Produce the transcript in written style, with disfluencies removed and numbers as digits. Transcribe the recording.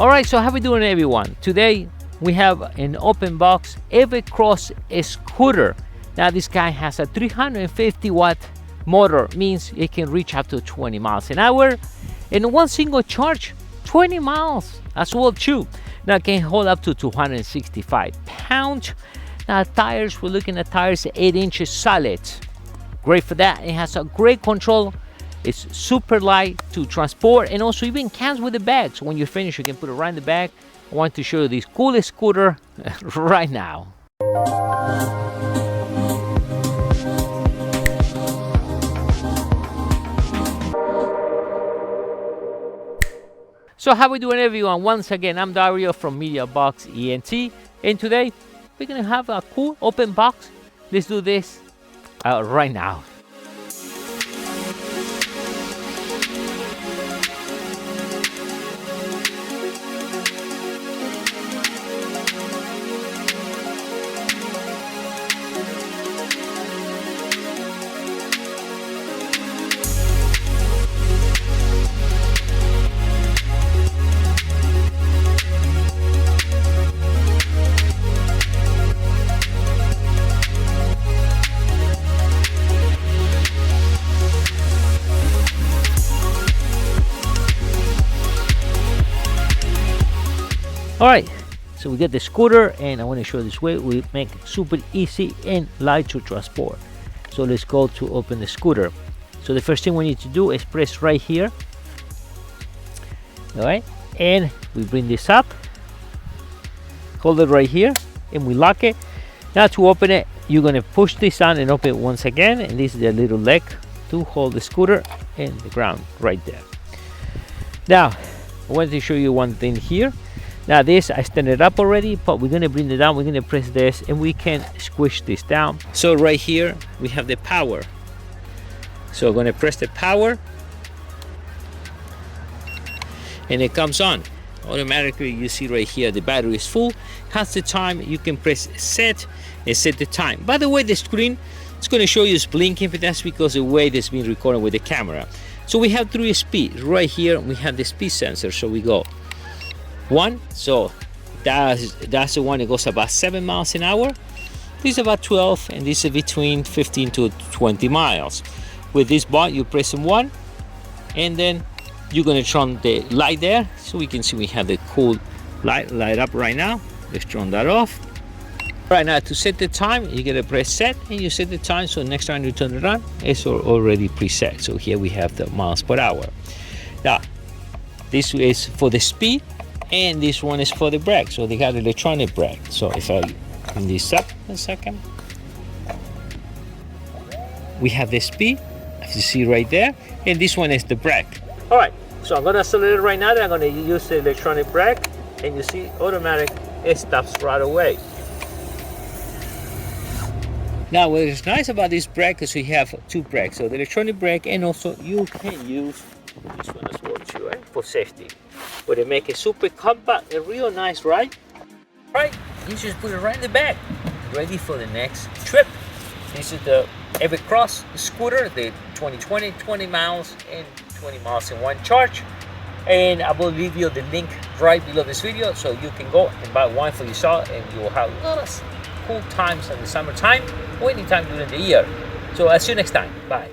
All right, so how we doing, everyone? Today we have an open box EVERCROSS scooter. Now this guy has a 350 watt motor, means it can reach up to 20 miles an hour. In one single charge, 20 miles as well too. Now it can hold up to 265 pounds. Now tires, we're looking at tires 8 inches solid. Great for that. It has a great control. It's super light to transport, and also even comes with a bag. So when you're finished, you can put it right in the bag. I want to show you this coolest scooter right now. So how we doing, everyone? Once again, I'm Dario from MEDIABOXENT, and today we're gonna have a cool open box. Let's do this right now. All right, so we get the scooter, and I want to show you this way we make super easy and light to transport. So let's go to open the scooter. So the first thing we need to do is press right here. All right, and we bring this up, hold it right here, and we lock it. Now to open it, you're gonna push this down and open it once again, and this is the little leg to hold the scooter in the ground right there. Now I wanted to show you one thing here. Now this, I stand it up already, but we're gonna bring it down. We're gonna press this and we can squish this down. So right here we have the power. So I'm gonna press the power and it comes on. Automatically, you see right here the battery is full. Has the time, you can press set and set the time. By the way, the screen, it's gonna show you it's blinking, but that's because the way it's been recorded with the camera. So we have 3 speeds. Right here we have the speed sensor, so we go 1, so that's the one that goes about 7 miles an hour. This is about 12, and this is between 15 to 20 miles. With this button, you press 1, and then you're gonna turn the light there, so we can see we have the cool light up right now. Let's turn that off. Right now, to set the time, you gotta press set, and you set the time. So next time you turn it on, it's already preset. So here we have the miles per hour. Now, this is for the speed, and this one is for the brake. So they got electronic brake. So if I bring this up a second, we have the speed, as you see right there, and this one is the brake. All right, so I'm gonna accelerate right now. I'm gonna use the electronic brake, and you see automatic, it stops right away. Now what is nice about this brake is we have 2 brakes, so the electronic brake, and also you can use this one as well too, right? For safety. But it make it super compact and real nice, right? Right, you just put it right in the bag, ready for the next trip. This is the EVERCROSS scooter, the 2020, 20 miles and 20 miles in one charge. And I will leave you the link right below this video, so you can go and buy one for yourself, and you will have a lot of cool times in the summertime or anytime during the year. So I'll see you next time. Bye.